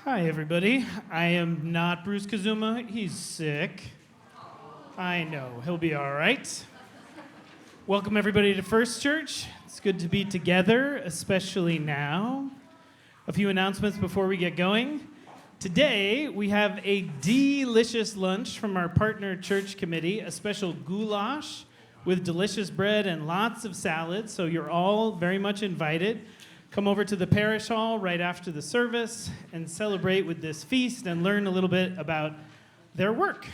Hi, everybody. I am not Bruce Kazuma. He's sick. I know. He'll be all right. Welcome, everybody, to First Church. It's good to be together, especially now. A few announcements before we get going. Today, we have a delicious lunch from our partner church committee, a special goulash with delicious bread and lots of salad, so you're all very much invited. Come over to the parish hall right after the service and celebrate with this feast and learn a little bit about their work.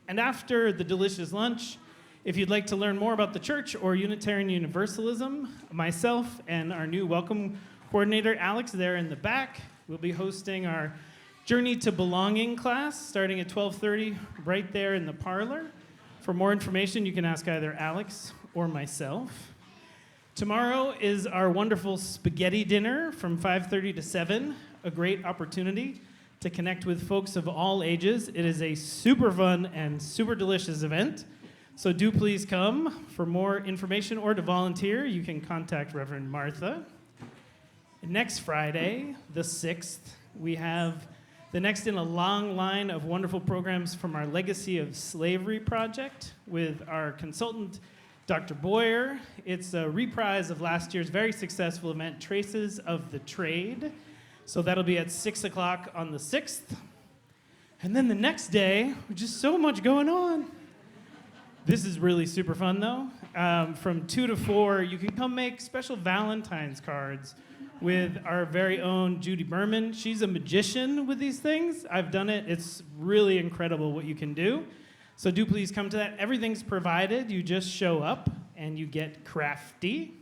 And after the delicious lunch, if you'd like to learn more about the church or Unitarian Universalism, myself and our new welcome coordinator, Alex, there in the back, will be hosting our Journey to Belonging class starting at 12:30 right there in the parlor. For more information, you can ask either Alex or myself. Tomorrow is our wonderful spaghetti dinner from 5:30 to 7, a great opportunity to connect with folks of all ages. It is a super fun and super delicious event, so do please come. For more information or to volunteer, you can contact Reverend Martha. Next Friday, the 6th, we have the next in a long line of wonderful programs from our Legacy of Slavery project with our consultant, Dr. Boyer. It's a reprise of last year's very successful event, Traces of the Trade. So that'll be at 6 o'clock on the 6th. And then the next day, just so much going on. This is really super fun, though. From 2 to 4, you can come make special Valentine's cards with our very own Judy Berman. She's a magician with these things. I've done it. It's really incredible what you can do. So do please come to that. Everything's provided. You just show up and you get crafty.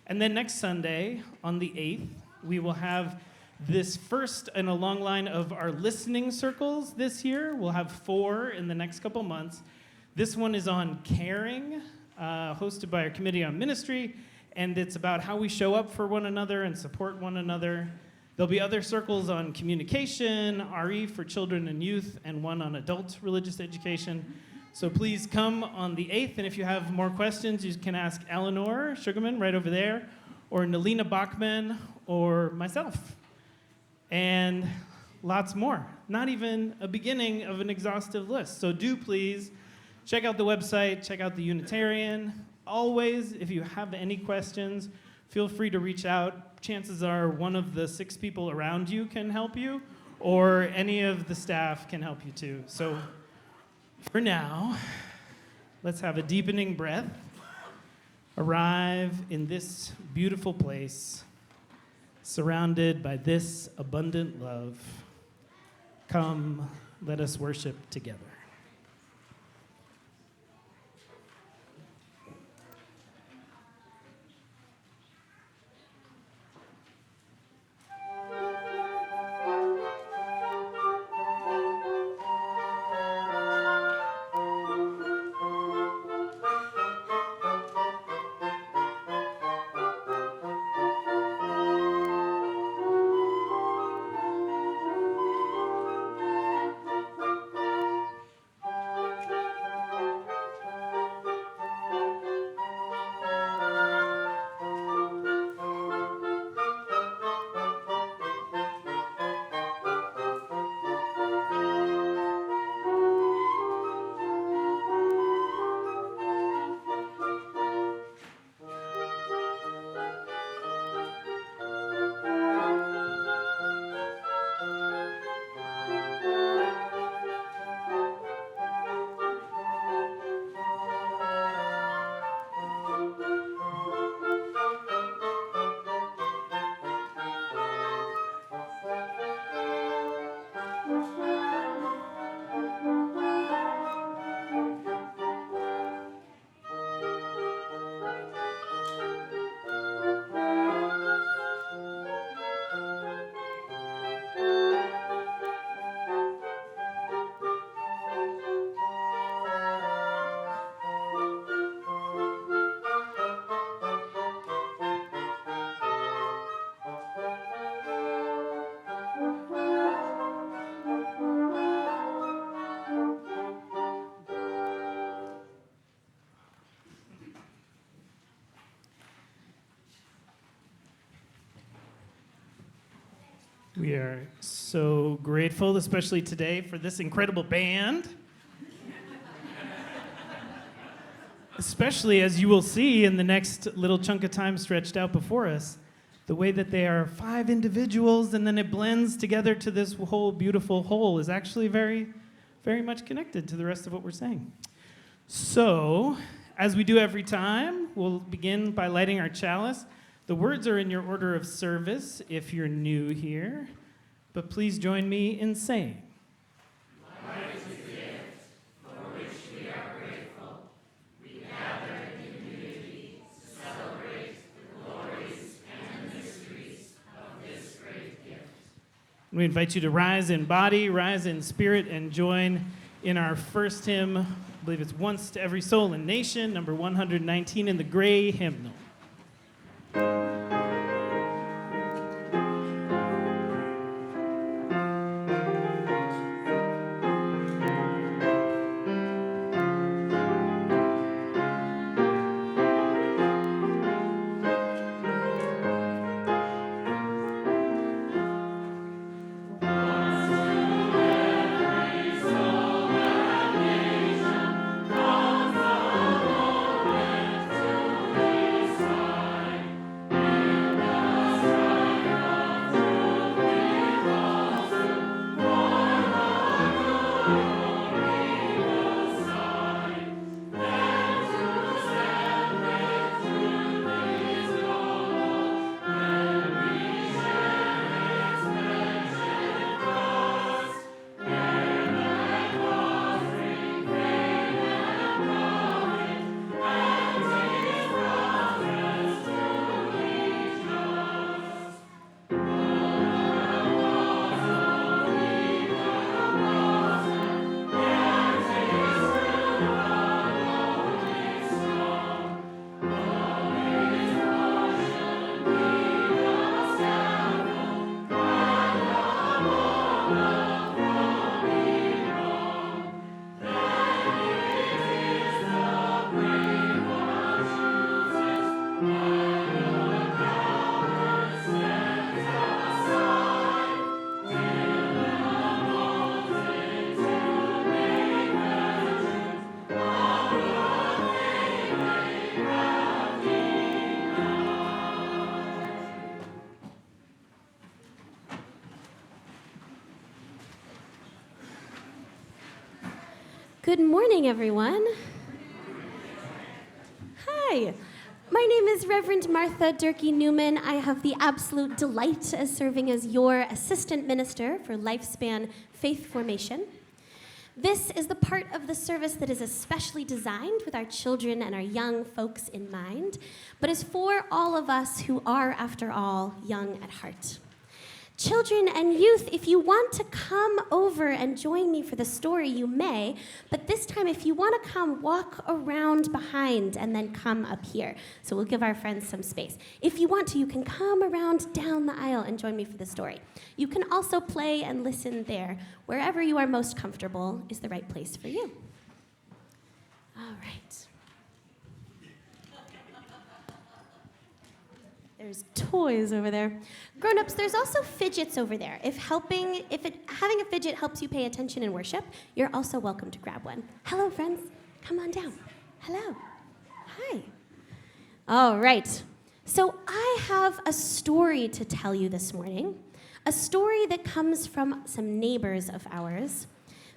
And then next Sunday, on the 8th, we will have this first in a long line of our listening circles this year. We'll have 4 in the next couple months. This one is on caring, hosted by our Committee on Ministry, and it's about how we show up for one another and support one another. There'll be other circles on communication, RE for children and youth, and one on adult religious education. So please come on the 8th, and if you have more questions, you can ask Eleanor Sugarman right over there, or Nalina Bachman, or myself. And lots more. Not even a beginning of an exhaustive list. So do please check out the website, check out the Unitarian. Always, if you have any questions, feel free to reach out. Chances are one of the 6 people around you can help you, or any of the staff can help you too. So for now, let's have a deepening breath. Arrive in this beautiful place, surrounded by this abundant love. Come, let us worship together. We are so grateful, especially today, for this incredible band. Especially as you will see in the next little chunk of time stretched out before us, the way that they are 5 individuals and then it blends together to this whole beautiful whole is actually very, very much connected to the rest of what we're saying. So, as we do every time, we'll begin by lighting our chalice. The words are in your order of service if you're new here, but please join me in saying, Life is a gift for which we are grateful. We gather in unity to celebrate the glories and mysteries of this great gift. We invite you to rise in body, rise in spirit, and join in our first hymn. I believe it's Once to Every Soul and Nation, number 119 in the gray hymnal. Good morning, everyone. Hi, my name is Reverend Martha Durkee Newman. I have the absolute delight of serving as your assistant minister for Lifespan Faith Formation. This is the part of the service that is especially designed with our children and our young folks in mind, but is for all of us who are, after all, young at heart. Children and youth, if you want to come over and join me for the story, you may, but this time if you want to come, walk around behind and then come up here. So we'll give our friends some space. If you want to, you can come around down the aisle and join me for the story. You can also play and listen there. Wherever you are most comfortable is the right place for you. All right. There's toys over there. Grown-ups, there's also fidgets over there. If having a fidget helps you pay attention in worship, you're also welcome to grab one. Hello, friends. Come on down. Hello. Hi. All right. So I have a story to tell you this morning, a story that comes from some neighbors of ours.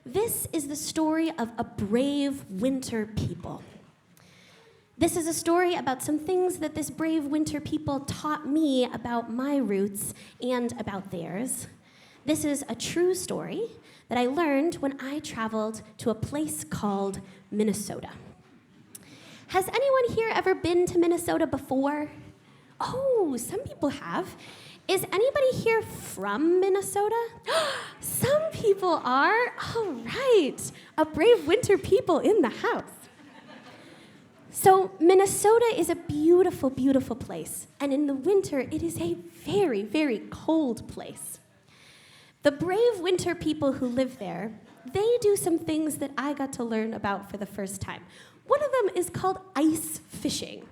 This is the story of a brave winter people. This is a story about some things that this brave winter people taught me about my roots and about theirs. This is a true story that I learned when I traveled to a place called Minnesota. Has anyone here ever been to Minnesota before? Oh, some people have. Is anybody here from Minnesota? Some people are. All right. A brave winter people in the house. So Minnesota is a beautiful, beautiful place. And in the winter, it is a very, very cold place. The brave winter people who live there, they do some things that I got to learn about for the first time. One of them is called ice fishing.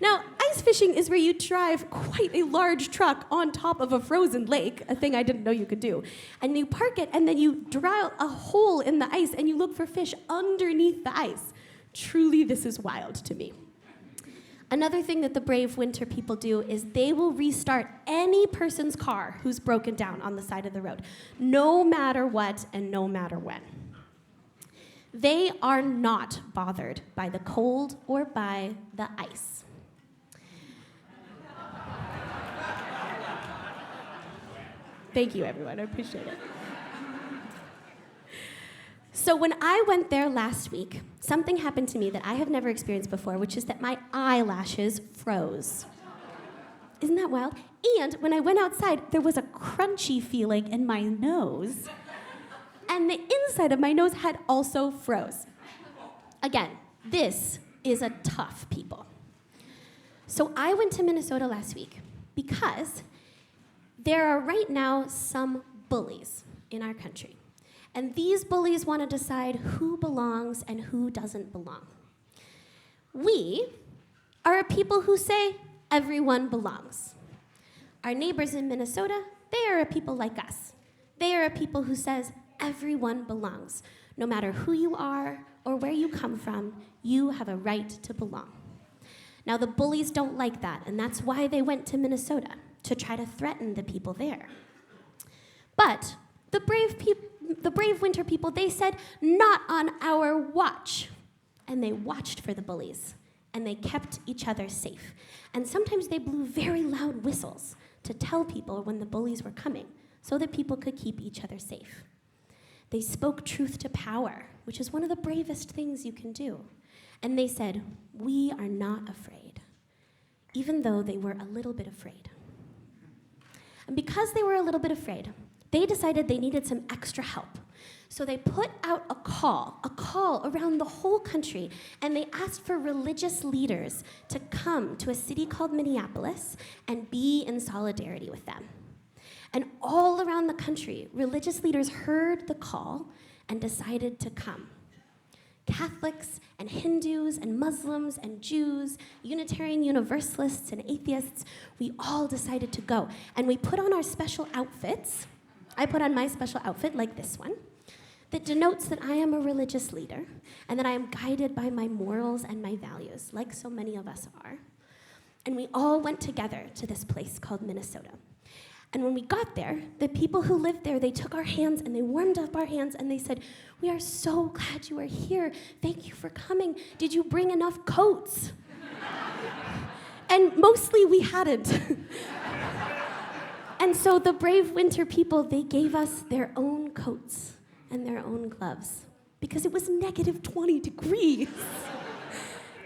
Now, ice fishing is where you drive quite a large truck on top of a frozen lake, a thing I didn't know you could do. And you park it, and then you drill a hole in the ice, and you look for fish underneath the ice. Truly, this is wild to me. Another thing that the brave winter people do is they will restart any person's car who's broken down on the side of the road, no matter what and no matter when. They are not bothered by the cold or by the ice. Thank you, everyone. I appreciate it. So when I went there last week, something happened to me that I have never experienced before, which is that my eyelashes froze. Isn't that wild? And when I went outside, there was a crunchy feeling in my nose. And the inside of my nose had also froze. Again, this is a tough people. So I went to Minnesota last week because there are right now some bullies in our country. And these bullies want to decide who belongs and who doesn't belong. We are a people who say everyone belongs. Our neighbors in Minnesota, they are a people like us. They are a people who says everyone belongs. No matter who you are or where you come from, you have a right to belong. Now, the bullies don't like that, and that's why they went to Minnesota, to try to threaten the people there. But the brave winter people, they said, not on our watch. And they watched for the bullies, and they kept each other safe. And sometimes they blew very loud whistles to tell people when the bullies were coming, so that people could keep each other safe. They spoke truth to power, which is one of the bravest things you can do. And they said, we are not afraid, even though they were a little bit afraid. And because they were a little bit afraid, they decided they needed some extra help. So they put out a call around the whole country, and they asked for religious leaders to come to a city called Minneapolis and be in solidarity with them. And all around the country, religious leaders heard the call and decided to come. Catholics and Hindus and Muslims and Jews, Unitarian Universalists and atheists, we all decided to go. And we put on our special outfits. I put on my special outfit, like this one, that denotes that I am a religious leader and that I am guided by my morals and my values, like so many of us are. And we all went together to this place called Minnesota. And when we got there, the people who lived there, they took our hands and they warmed up our hands and they said, we are so glad you are here. Thank you for coming. Did you bring enough coats? And mostly we hadn't. And so the brave winter people, they gave us their own coats and their own gloves because it was negative 20 degrees.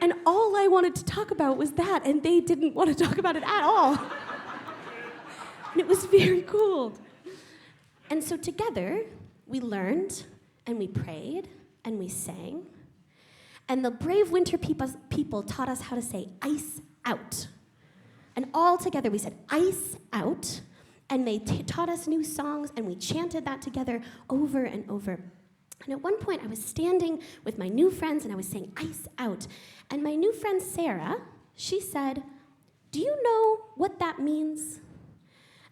And all I wanted to talk about was that, and they didn't want to talk about it at all. And it was very cold. And so together, we learned, and we prayed, and we sang. And the brave winter people taught us how to say, ice out. And all together, we said, ice out. And they taught us new songs, and we chanted that together over and over. And at one point, I was standing with my new friends, and I was saying, ice out. And my new friend, Sarah, she said, do you know what that means?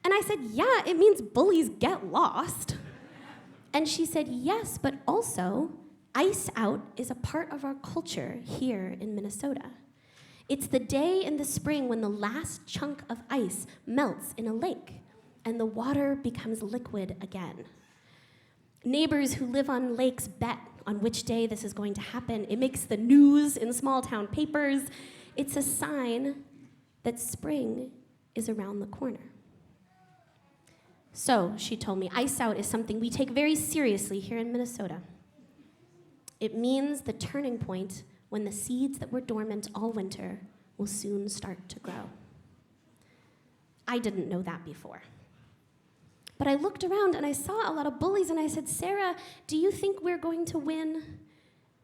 And I said, yeah, it means bullies get lost. And she said, yes, but also, ice out is a part of our culture here in Minnesota. It's the day in the spring when the last chunk of ice melts in a lake, and the water becomes liquid again. Neighbors who live on lakes bet on which day this is going to happen. It makes the news in small town papers. It's a sign that spring is around the corner. So, she told me, ice out is something we take very seriously here in Minnesota. It means the turning point when the seeds that were dormant all winter will soon start to grow. I didn't know that before. But I looked around and I saw a lot of bullies and I said, Sarah, do you think we're going to win?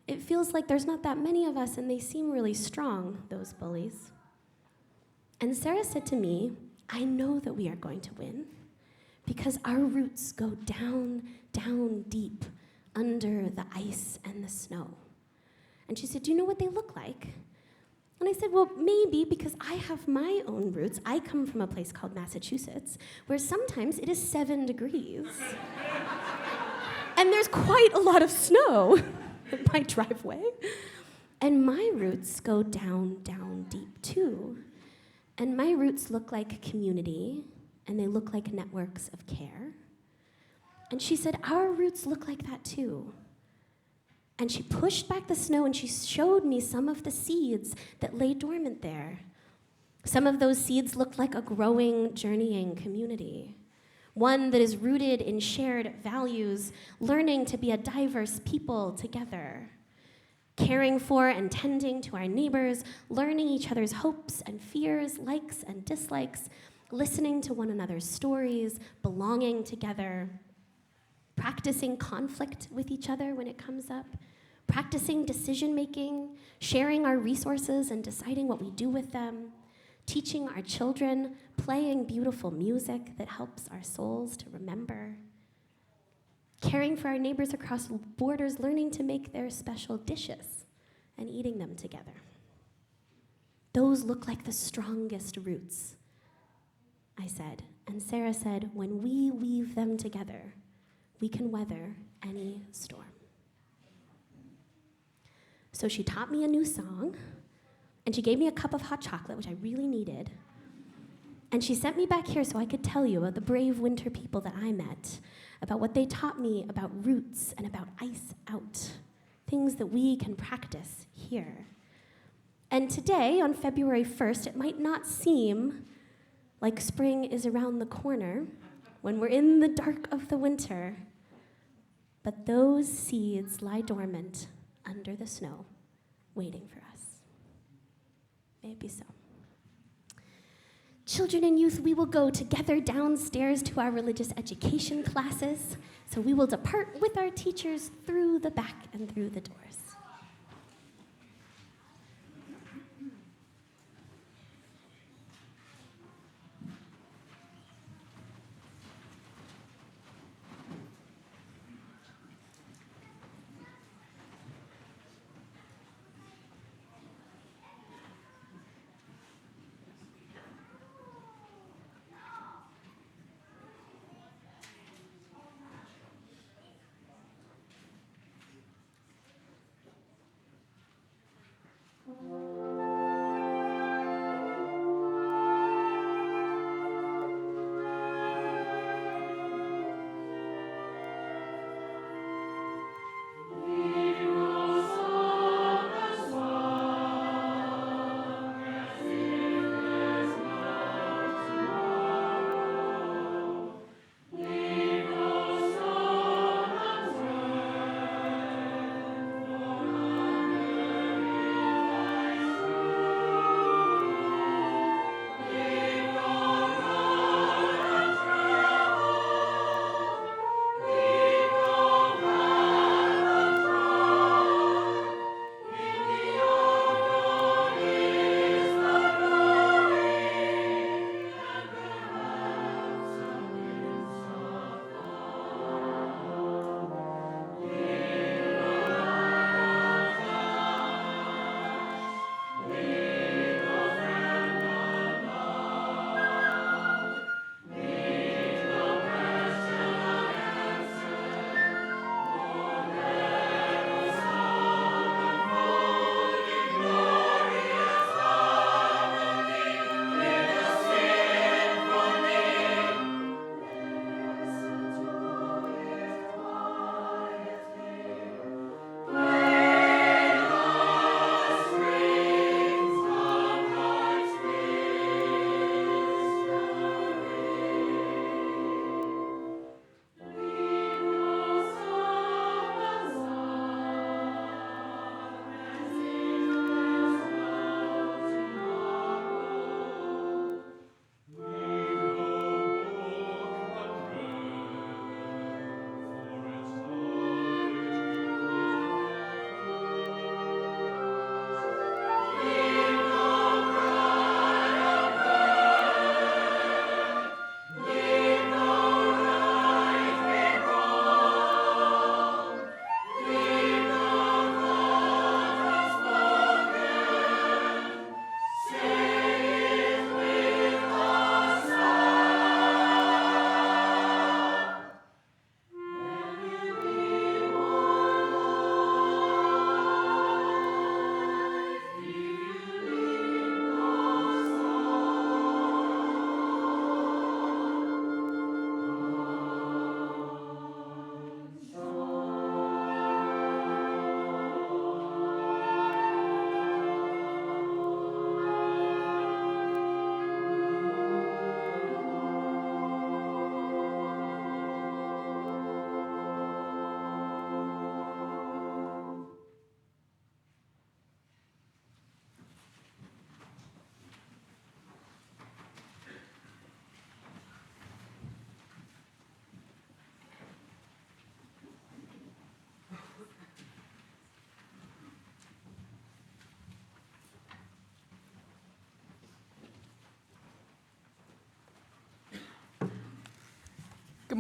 It feels like there's not that many of us and they seem really strong, those bullies. And Sarah said to me, I know that we are going to win because our roots go down, down deep under the ice and the snow. And she said, do you know what they look like? And I said, well, maybe because I have my own roots. I come from a place called Massachusetts, where sometimes it is 7 degrees. And there's quite a lot of snow in my driveway. And my roots go down, down deep too. And my roots look like community, and they look like networks of care. And she said, our roots look like that too. And she pushed back the snow and she showed me some of the seeds that lay dormant there. Some of those seeds looked like a growing, journeying community. One that is rooted in shared values, learning to be a diverse people together. Caring for and tending to our neighbors, learning each other's hopes and fears, likes and dislikes, listening to one another's stories, belonging together, practicing conflict with each other when it comes up, practicing decision-making, sharing our resources and deciding what we do with them, teaching our children, playing beautiful music that helps our souls to remember, caring for our neighbors across borders, learning to make their special dishes and eating them together. Those look like the strongest roots, I said. And Sarah said, when we weave them together, we can weather any storm. So she taught me a new song, and she gave me a cup of hot chocolate, which I really needed. And she sent me back here so I could tell you about the brave winter people that I met, about what they taught me about roots and about ice out, things that we can practice here. And today, on February 1st, it might not seem like spring is around the corner when we're in the dark of the winter, but those seeds lie dormant under the snow, waiting for us. May it be so. Children and youth, we will go together downstairs to our religious education classes, so we will depart with our teachers through the back and through the doors.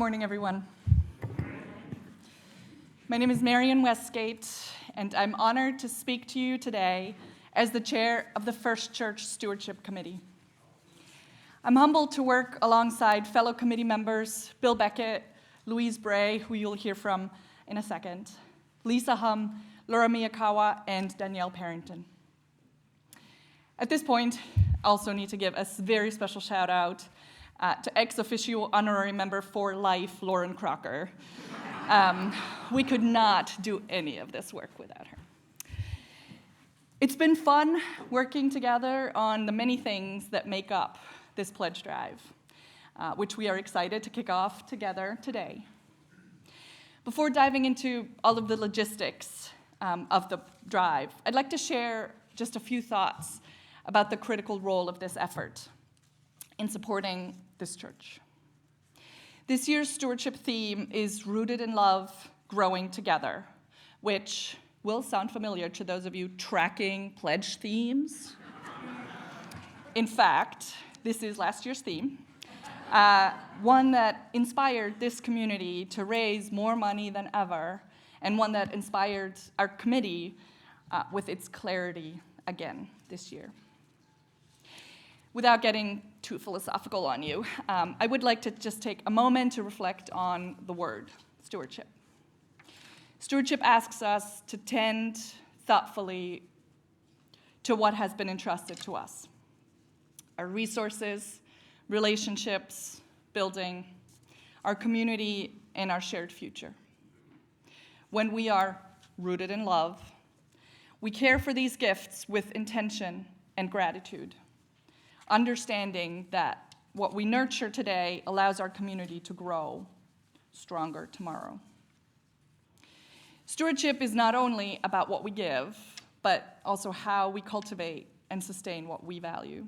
morning, everyone. My name is Marion Westgate, and I'm honored to speak to you today as the chair of the First Church Stewardship Committee. I'm humbled to work alongside fellow committee members Bill Beckett, Louise Bray, who you'll hear from in a second, Lisa Hum, Laura Miyakawa, and Danielle Parrington. At this point, I also need to give a very special shout out to ex officio honorary member for life, Lauren Crocker. We could not do any of this work without her. It's been fun working together on the many things that make up this pledge drive, which we are excited to kick off together today. Before diving into all of the logistics of the drive, I'd like to share just a few thoughts about the critical role of this effort in supporting this church. This year's stewardship theme is Rooted in Love, Growing Together, which will sound familiar to those of you tracking pledge themes. In fact, this is last year's theme, one that inspired this community to raise more money than ever, and one that inspired our committee with its clarity again this year. Without getting too philosophical on you, I would like to just take a moment to reflect on the word, stewardship. Stewardship asks us to tend thoughtfully to what has been entrusted to us. Our resources, relationships, building, our community, and our shared future. When we are rooted in love, we care for these gifts with intention and gratitude, understanding that what we nurture today allows our community to grow stronger tomorrow. Stewardship is not only about what we give, but also how we cultivate and sustain what we value.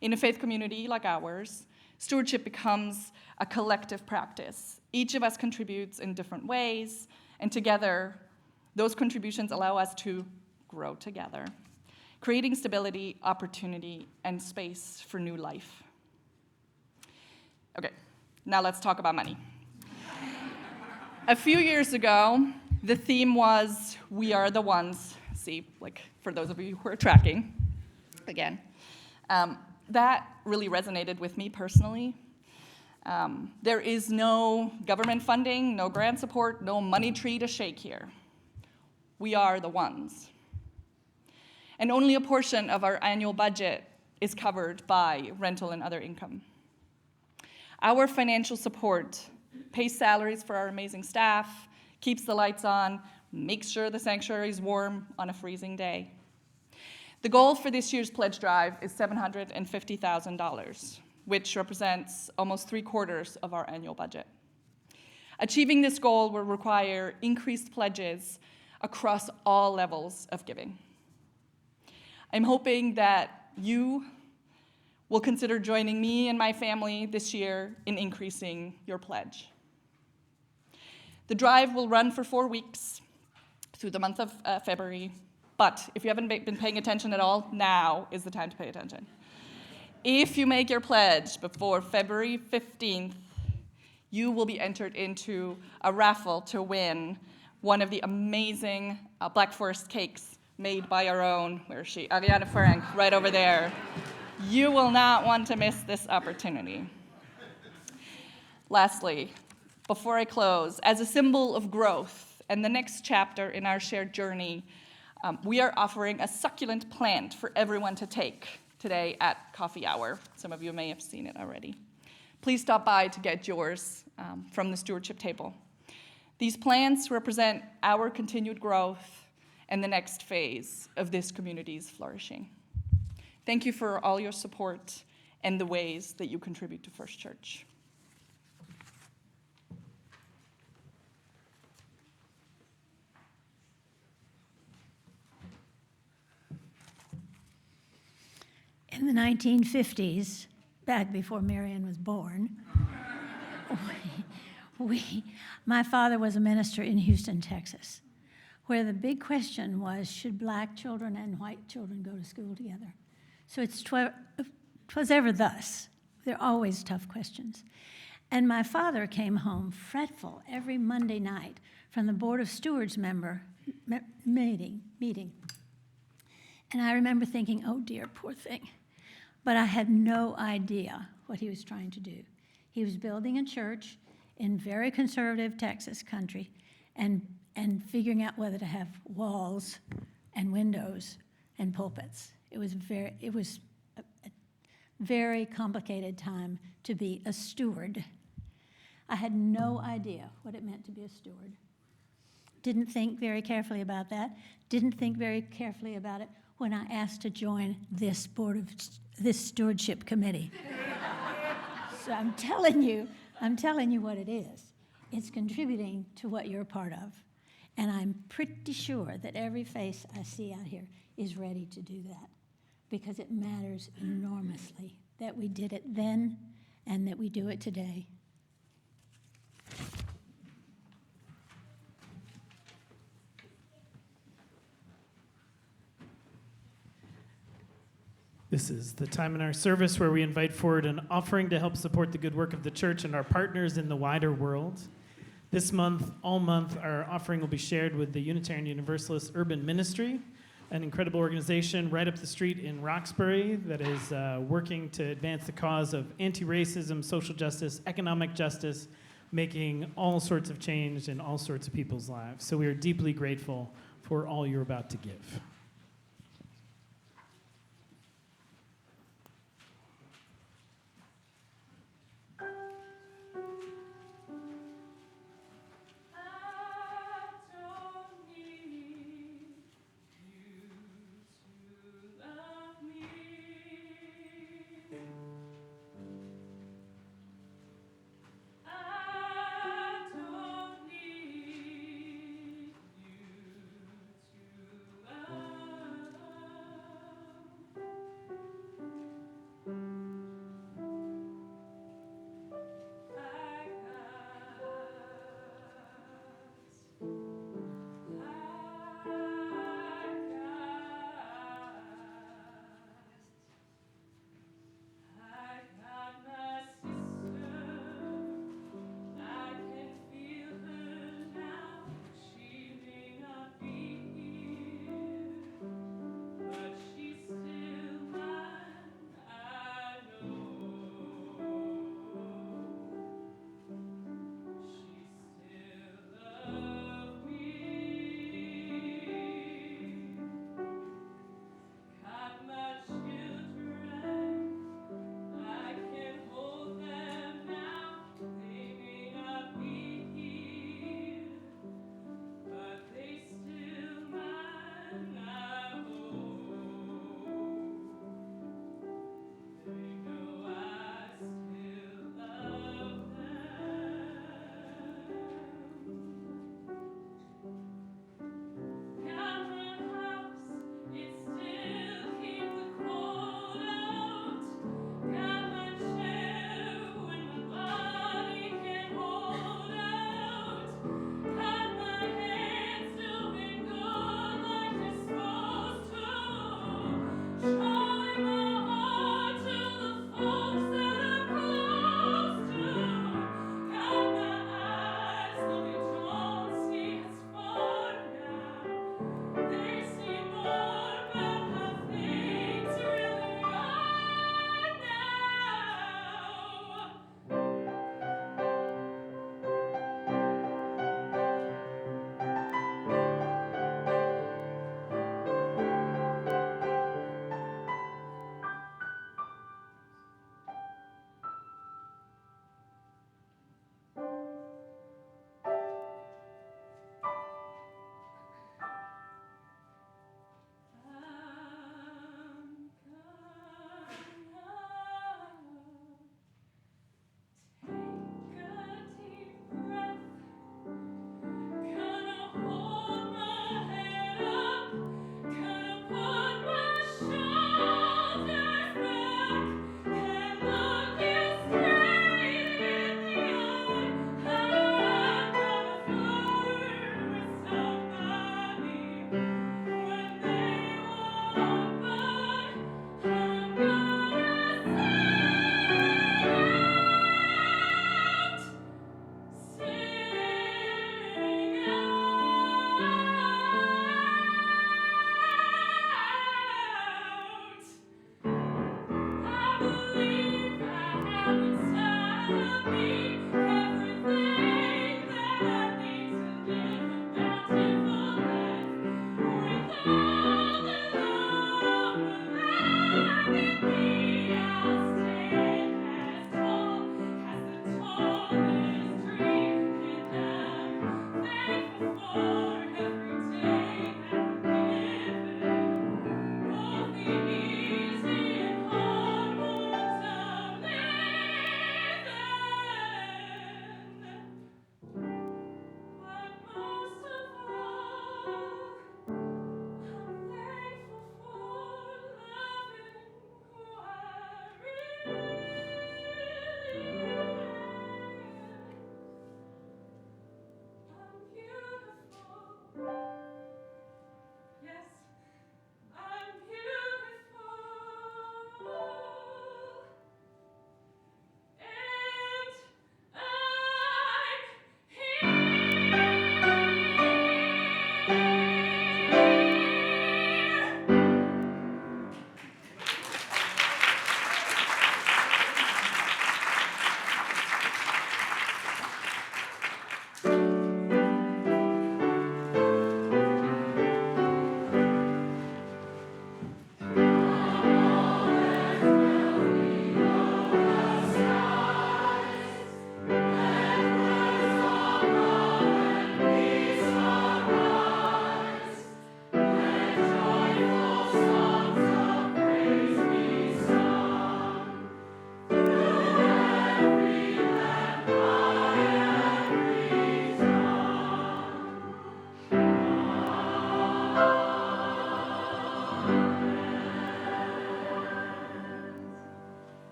In a faith community like ours, stewardship becomes a collective practice. Each of us contributes in different ways, and together, those contributions allow us to grow together, creating stability, opportunity, and space for new life. Okay, now let's talk about money. A few years ago, the theme was, We Are the Ones. See, like for those of you who are tracking, again. That really resonated with me personally. There is no government funding, no grant support, no money tree to shake here. We are the ones. And only a portion of our annual budget is covered by rental and other income. Our financial support pays salaries for our amazing staff, keeps the lights on, makes sure the sanctuary is warm on a freezing day. The goal for this year's pledge drive is $750,000, which represents almost 3/4 of our annual budget. Achieving this goal will require increased pledges across all levels of giving. I'm hoping that you will consider joining me and my family this year in increasing your pledge. The drive will run for 4 weeks through the month of February, but if you haven't been paying attention at all, now is the time to pay attention. If you make your pledge before February 15th, you will be entered into a raffle to win one of the amazing Black Forest cakes made by our own, where is she? Ariana Frank, right over there. You will not want to miss this opportunity. Lastly, before I close, as a symbol of growth and the next chapter in our shared journey, we are offering a succulent plant for everyone to take today at coffee hour. Some of you may have seen it already. Please stop by to get yours from the stewardship table. These plants represent our continued growth and the next phase of this community's flourishing. Thank you for all your support and the ways that you contribute to First Church. In the 1950s, back before Marion was born, my father was a minister in Houston, Texas, where the big question was, should black children and white children go to school together? So 'twas ever thus. They're always tough questions. And my father came home fretful every Monday night from the Board of Stewards meeting. And I remember thinking, oh dear, poor thing. But I had no idea what he was trying to do. He was building a church in very conservative Texas country and figuring out whether to have walls and windows and pulpits. It was a very complicated time to be a steward. I had no idea what it meant to be a steward. Didn't think very carefully about that. Didn't think very carefully about it when I asked to join this stewardship committee. So I'm telling you what it is. It's contributing to what you're a part of. And I'm pretty sure that every face I see out here is ready to do that, because it matters enormously that we did it then and that we do it today. This is the time in our service where we invite forward an offering to help support the good work of the church and our partners in the wider world. This month, all month, our offering will be shared with the Unitarian Universalist Urban Ministry, an incredible organization right up the street in Roxbury that is working to advance the cause of anti-racism, social justice, economic justice, making all sorts of change in all sorts of people's lives. So we are deeply grateful for all you're about to give.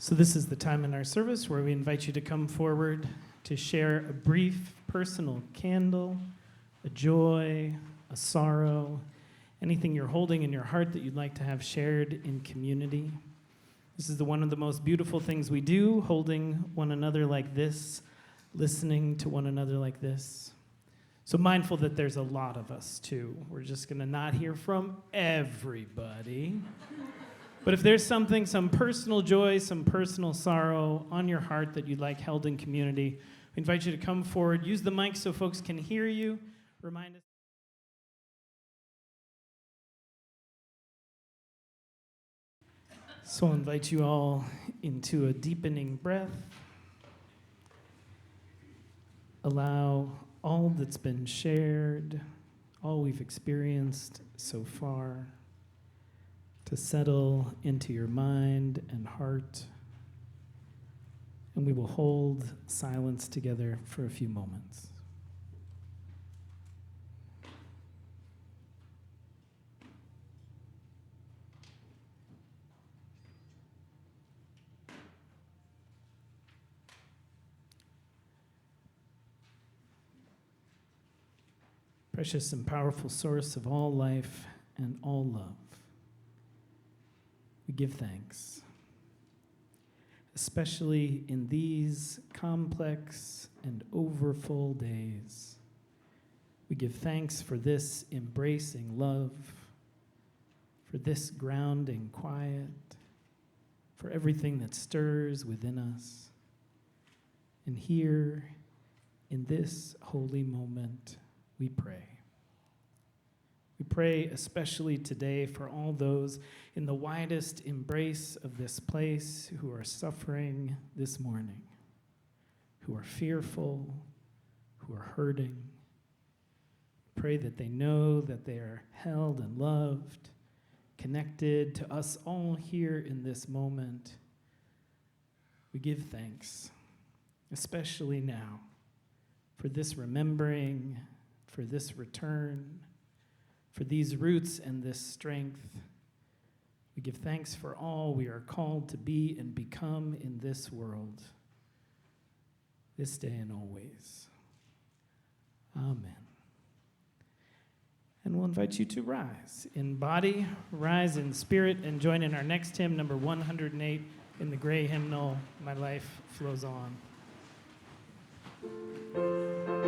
So this is the time in our service where we invite you to come forward to share a brief personal candle, a joy, a sorrow, anything you're holding in your heart that you'd like to have shared in community. This is one of the most beautiful things we do, holding one another like this, listening to one another like this. So mindful that there's a lot of us too. We're just going to not hear from everybody. But if there's something, some personal joy, some personal sorrow on your heart that you'd like held in community, we invite you to come forward. Use the mic so folks can hear you. Remind us. So I'll invite you all into a deepening breath. Allow all that's been shared, all we've experienced so far, to settle into your mind and heart. And we will hold silence together for a few moments. Precious and powerful source of all life and all love, we give thanks, especially in these complex and overfull days. We give thanks for this embracing love, for this grounding quiet, for everything that stirs within us. And here, in this holy moment, we pray. We pray especially today for all those in the widest embrace of this place who are suffering this morning, who are fearful, who are hurting. Pray that they know that they are held and loved, connected to us all here in this moment. We give thanks, especially now, for this remembering, for this return, for these roots and this strength. We give thanks for all we are called to be and become in this world, this day and always. Amen. And we'll invite you to rise in body, rise in spirit, and join in our next hymn, number 108, in the gray hymnal, My Life Flows On. I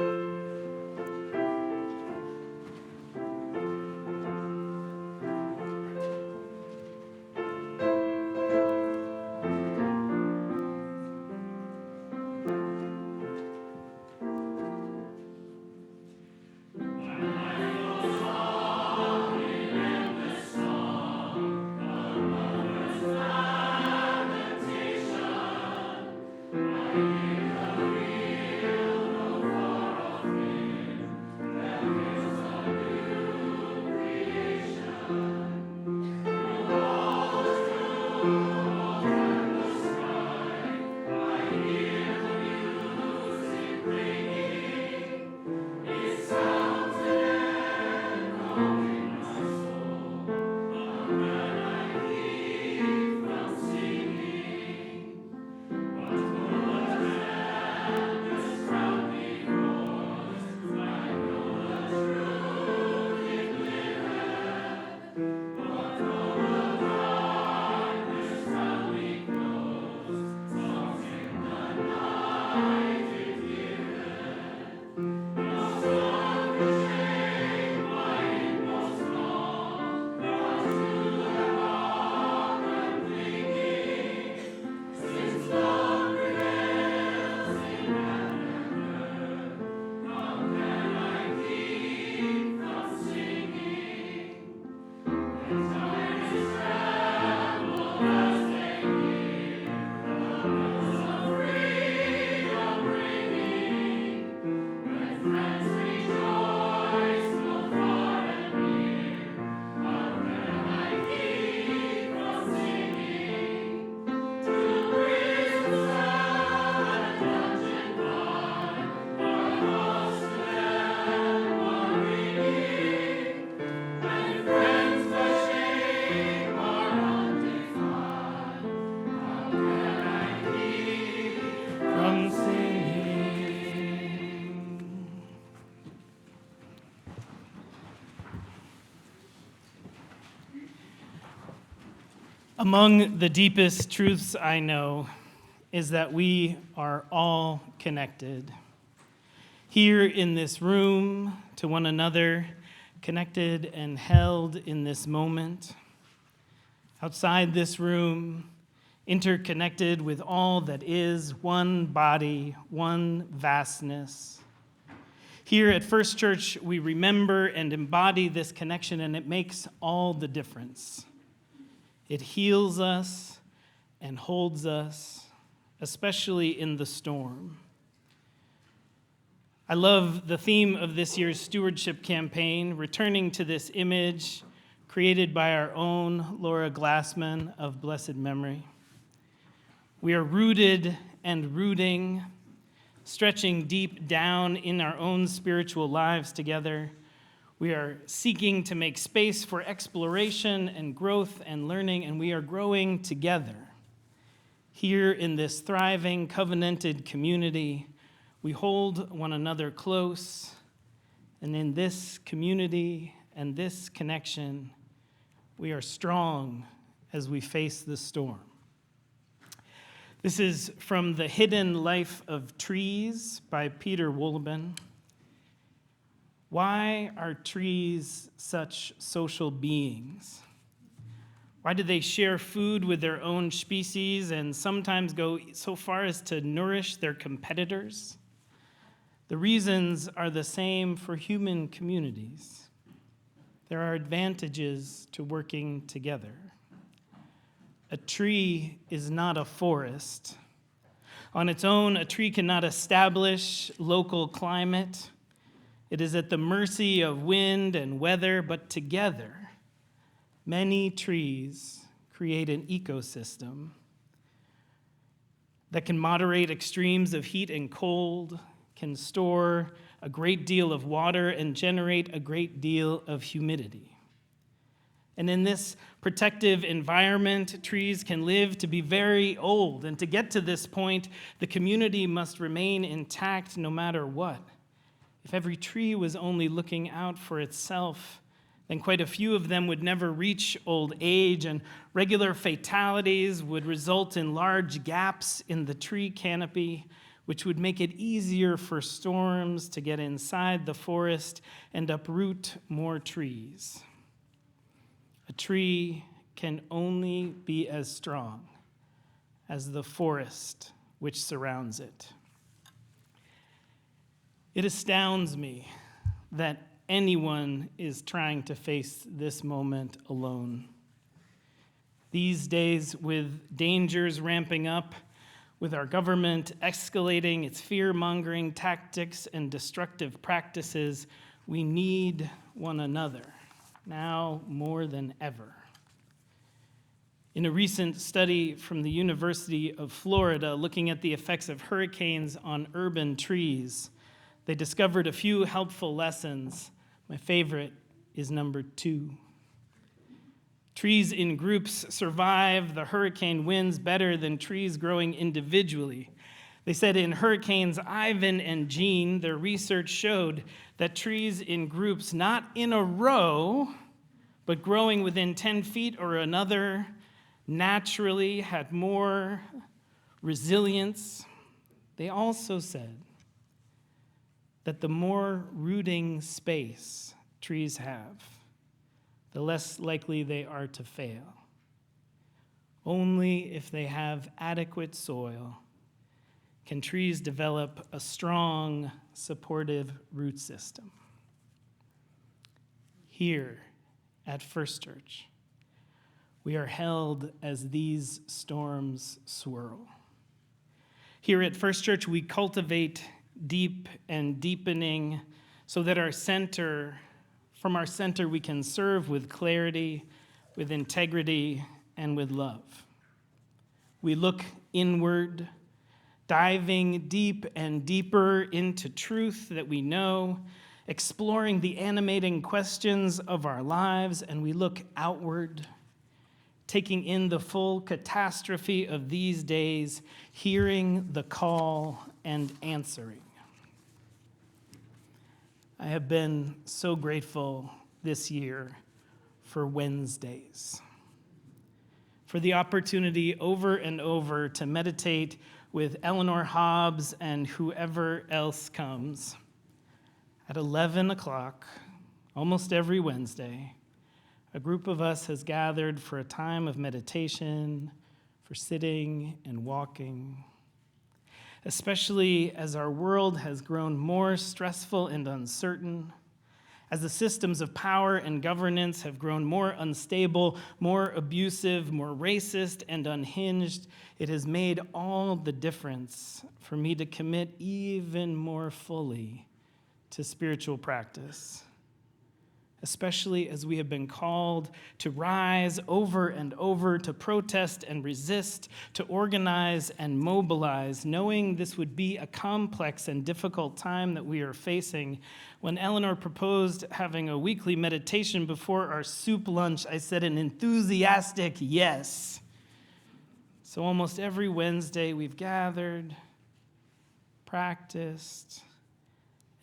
Among the deepest truths I know is that we are all connected. Here in this room, to one another, connected and held in this moment. Outside this room, interconnected with all that is, one body, one vastness. Here at First Church, we remember and embody this connection, and it makes all the difference. It heals us and holds us, especially in the storm. I love the theme of this year's Stewardship campaign, returning to this image created by our own Laura Glassman of blessed memory. We are rooted and rooting, stretching deep down in our own spiritual lives together. We are seeking to make space for exploration and growth and learning, and we are growing together. Here in this thriving, covenanted community, we hold one another close, and in this community and this connection, we are strong as we face the storm. This is from The Hidden Life of Trees by Peter Wohlleben. Why are trees such social beings? Why do they share food with their own species and sometimes go so far as to nourish their competitors? The reasons are the same for human communities. There are advantages to working together. A tree is not a forest. On its own, a tree cannot establish local climate. It is at the mercy of wind and weather, but together, many trees create an ecosystem that can moderate extremes of heat and cold, can store a great deal of water, and generate a great deal of humidity. And in this protective environment, trees can live to be very old. And to get to this point, the community must remain intact no matter what. If every tree was only looking out for itself, then quite a few of them would never reach old age, and regular fatalities would result in large gaps in the tree canopy, which would make it easier for storms to get inside the forest and uproot more trees. A tree can only be as strong as the forest which surrounds it. It astounds me that anyone is trying to face this moment alone. These days, with dangers ramping up, with our government escalating its fear-mongering tactics and destructive practices, we need one another, now more than ever. In a recent study from the University of Florida looking at the effects of hurricanes on urban trees, they discovered a few helpful lessons. My favorite is number 2. Trees in groups survive the hurricane winds better than trees growing individually. They said in Hurricanes Ivan and Jean, their research showed that trees in groups, not in a row, but growing within 10 feet or another, naturally had more resilience. They also said that the more rooting space trees have, the less likely they are to fail. Only if they have adequate soil can trees develop a strong, supportive root system. Here at First Church, we are held as these storms swirl. Here at First Church, we cultivate deep and deepening so that from our center we can serve with clarity, with integrity, and with love. We look inward, diving deep and deeper into truth that we know, exploring the animating questions of our lives, and we look outward, taking in the full catastrophe of these days, hearing the call and answering. I have been so grateful this year for Wednesdays. for the opportunity over and over to meditate with Eleanor Hobbs and whoever else comes. At 11 o'clock, almost every Wednesday, a group of us has gathered for a time of meditation, for sitting and walking. Especially as our world has grown more stressful and uncertain, as the systems of power and governance have grown more unstable, more abusive, more racist, and unhinged, it has made all the difference for me to commit even more fully to spiritual practice, especially as we have been called to rise over and over, to protest and resist, to organize and mobilize, knowing this would be a complex and difficult time that we are facing. When Eleanor proposed having a weekly meditation before our soup lunch, I said an enthusiastic yes. So almost every Wednesday we've gathered, practiced,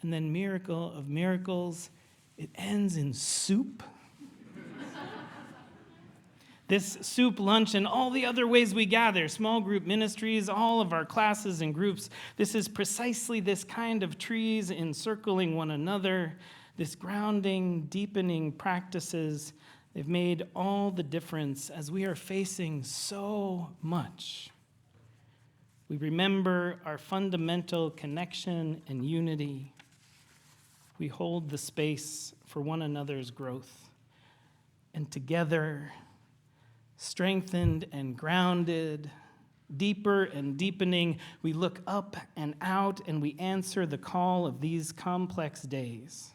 and then miracle of miracles, it ends in soup. This soup lunch and all the other ways we gather, small group ministries, all of our classes and groups, this is precisely this kind of trees encircling one another, this grounding, deepening practices. They've made all the difference as we are facing so much. We remember our fundamental connection and unity. We hold the space for one another's growth. And together, strengthened and grounded, deeper and deepening, we look up and out and we answer the call of these complex days.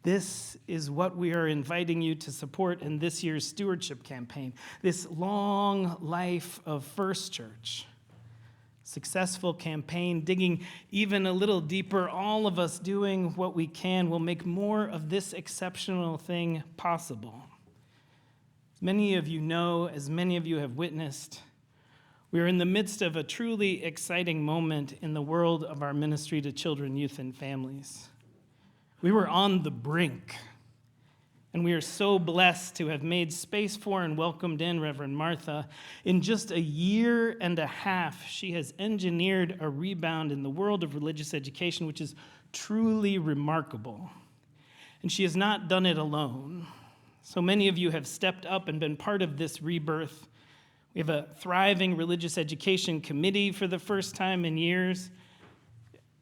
This is what we are inviting you to support in this year's stewardship campaign, this long life of First Church. Successful campaign, digging even a little deeper, all of us doing what we can will make more of this exceptional thing possible. As many of you know, as many of you have witnessed, we are in the midst of a truly exciting moment in the world of our ministry to children, youth, and families. We were on the brink, and we are so blessed to have made space for and welcomed in Reverend Martha. In just a year and a half, she has engineered a rebound in the world of religious education, which is truly remarkable. And she has not done it alone. So many of you have stepped up and been part of this rebirth. We have a thriving religious education committee for the first time in years,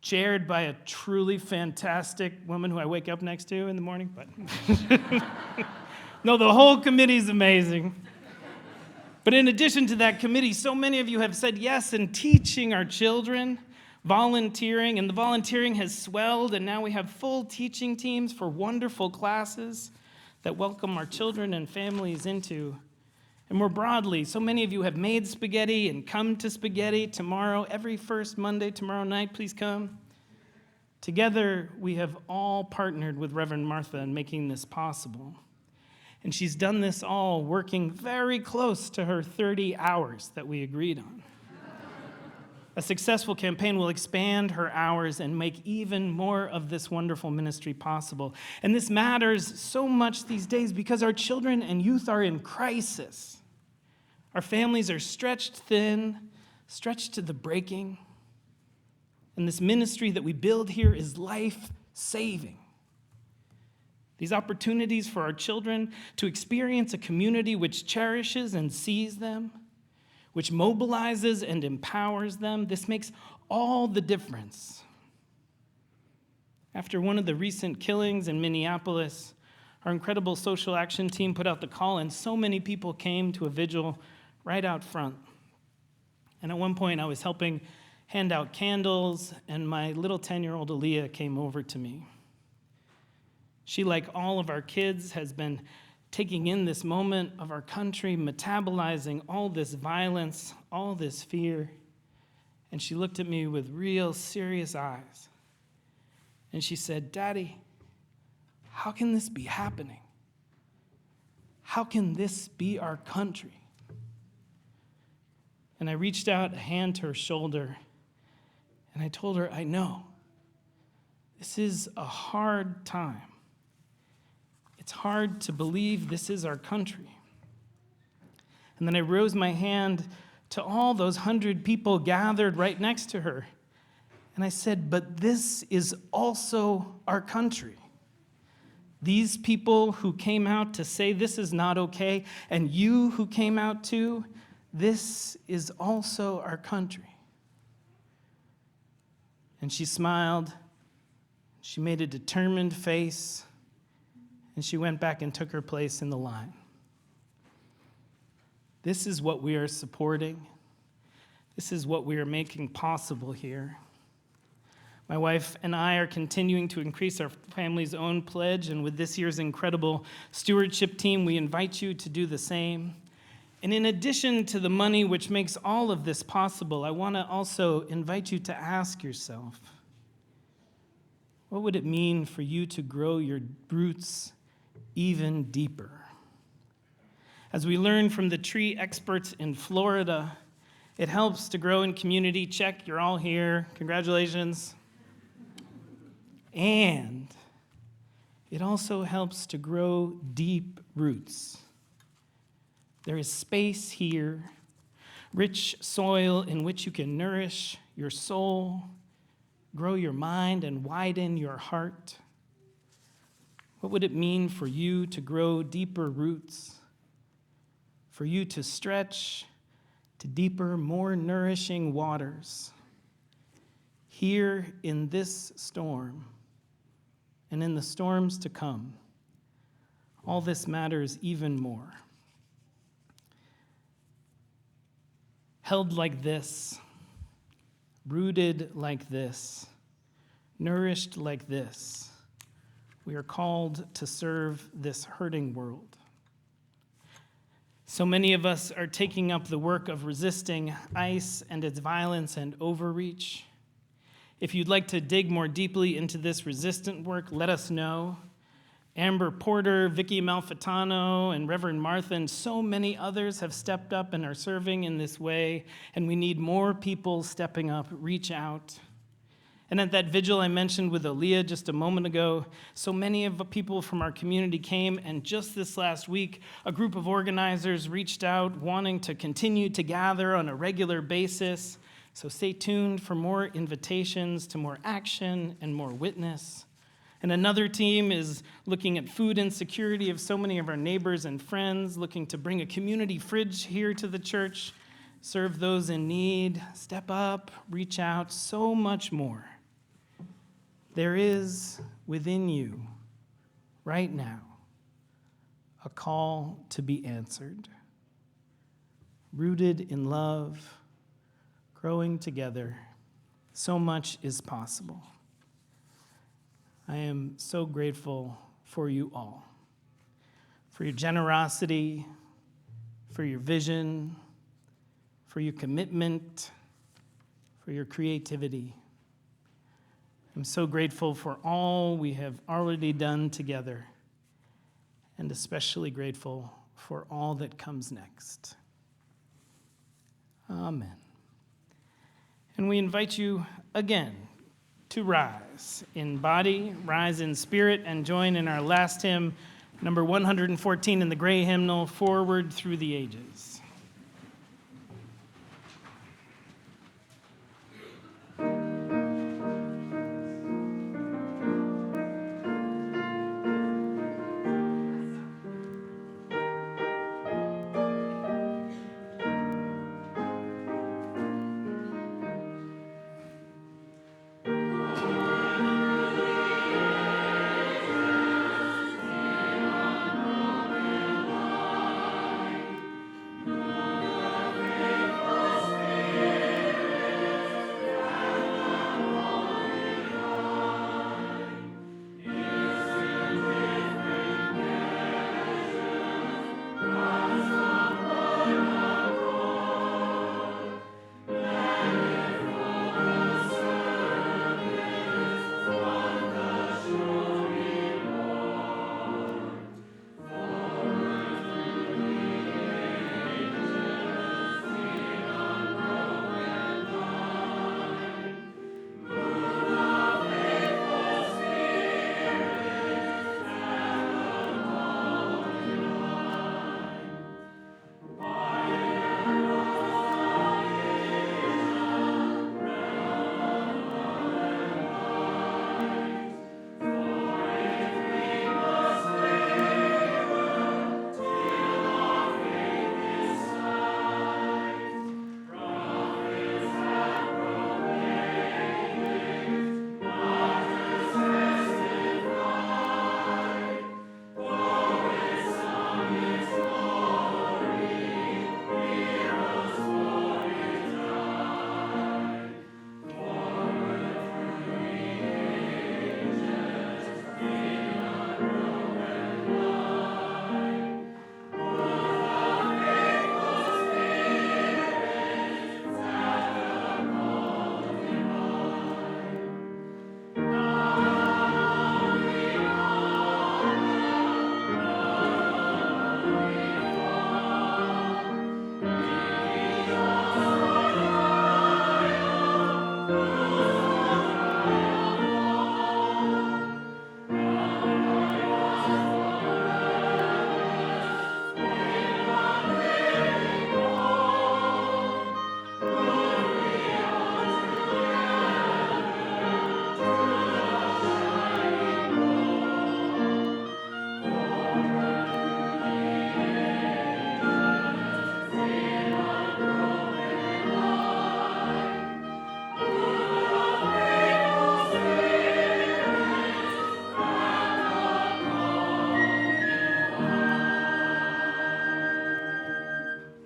chaired by a truly fantastic woman who I wake up next to in the morning. But no, the whole committee is amazing. But in addition to that committee, so many of you have said yes in teaching our children, volunteering, and the volunteering has swelled, and now we have full teaching teams for wonderful classes that welcome our children and families into. And more broadly, so many of you have made spaghetti and come to spaghetti tomorrow, every first Monday, tomorrow night, please come. Together, we have all partnered with Reverend Martha in making this possible. And she's done this all working very close to her 30 hours that we agreed on. A successful campaign will expand her hours and make even more of this wonderful ministry possible. And this matters so much these days because our children and youth are in crisis. Our families are stretched thin, stretched to the breaking. And this ministry that we build here is life-saving. These opportunities for our children to experience a community which cherishes and sees them, which mobilizes and empowers them, this makes all the difference. After one of the recent killings in Minneapolis, our incredible social action team put out the call, and so many people came to a vigil right out front. And at one point, I was helping hand out candles, and my little 10-year-old Aaliyah came over to me. She, like all of our kids, has been taking in this moment of our country, metabolizing all this violence, all this fear. And she looked at me with real serious eyes. And she said, "Daddy, how can this be happening? How can this be our country?" And I reached out a hand to her shoulder, and I told her, "I know. This is a hard time. It's hard to believe this is our country." And then I rose my hand to all those 100 people gathered right next to her. And I said, but this is also our country. These people who came out to say this is not okay, and you who came out too, this is also our country. And she smiled. She made a determined face, and she went back and took her place in the line. This is what we are supporting. This is what we are making possible here. My wife and I are continuing to increase our family's own pledge, and with this year's incredible stewardship team, we invite you to do the same. And in addition to the money which makes all of this possible, I want to also invite you to ask yourself, what would it mean for you to grow your roots even deeper? As we learn from the tree experts in Florida, it helps to grow in community. Check, you're all here. Congratulations. And it also helps to grow deep roots. There is space here, rich soil in which you can nourish your soul, grow your mind, and widen your heart. What would it mean for you to grow deeper roots? For you to stretch to deeper, more nourishing waters here in this storm and in the storms to come? All this matters even more. Held like this, rooted like this, nourished like this, we are called to serve this hurting world. So many of us are taking up the work of resisting ICE and its violence and overreach. If you'd like to dig more deeply into this resistant work, let us know. Amber Porter, Vicky Malfitano, and Reverend Martha, and so many others have stepped up and are serving in this way, and we need more people stepping up. Reach out. And at that vigil I mentioned with Aaliyah just a moment ago, so many of the people from our community came, and just this last week, a group of organizers reached out wanting to continue to gather on a regular basis. So stay tuned for more invitations to more action and more witness. And another team is looking at food insecurity of so many of our neighbors and friends, looking to bring a community fridge here to the church, serve those in need, step up, reach out, so much more. There is within you, right now, a call to be answered. Rooted in love, growing together, so much is possible. I am so grateful for you all, for your generosity, for your vision, for your commitment, for your creativity. I'm so grateful for all we have already done together, and especially grateful for all that comes next. Amen. And we invite you again to rise in body, rise in spirit, and join in our last hymn, number 114 in the gray hymnal, Forward Through the Ages.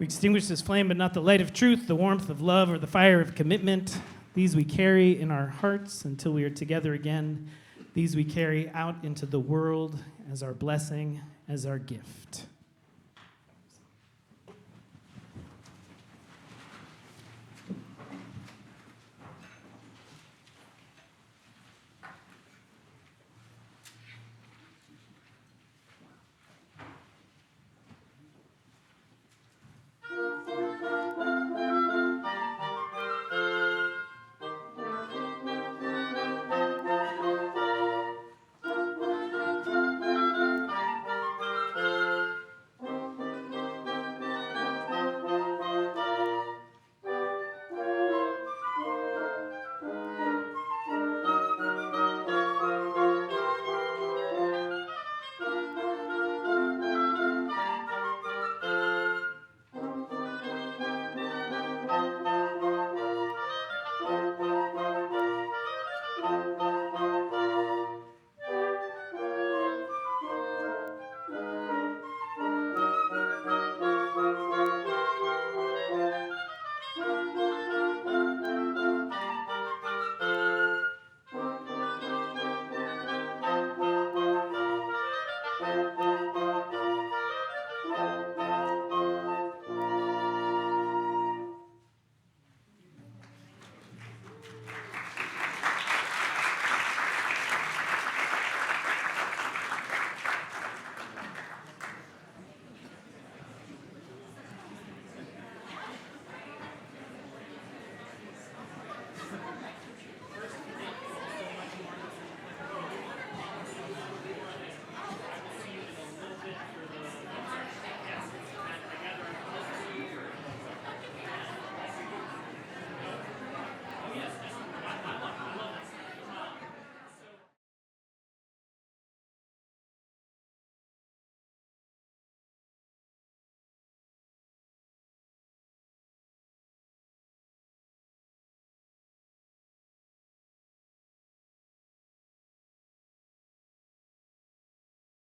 We extinguish this flame, but not the light of truth, the warmth of love, or the fire of commitment. These we carry in our hearts until we are together again. These we carry out into the world as our blessing, as our gift.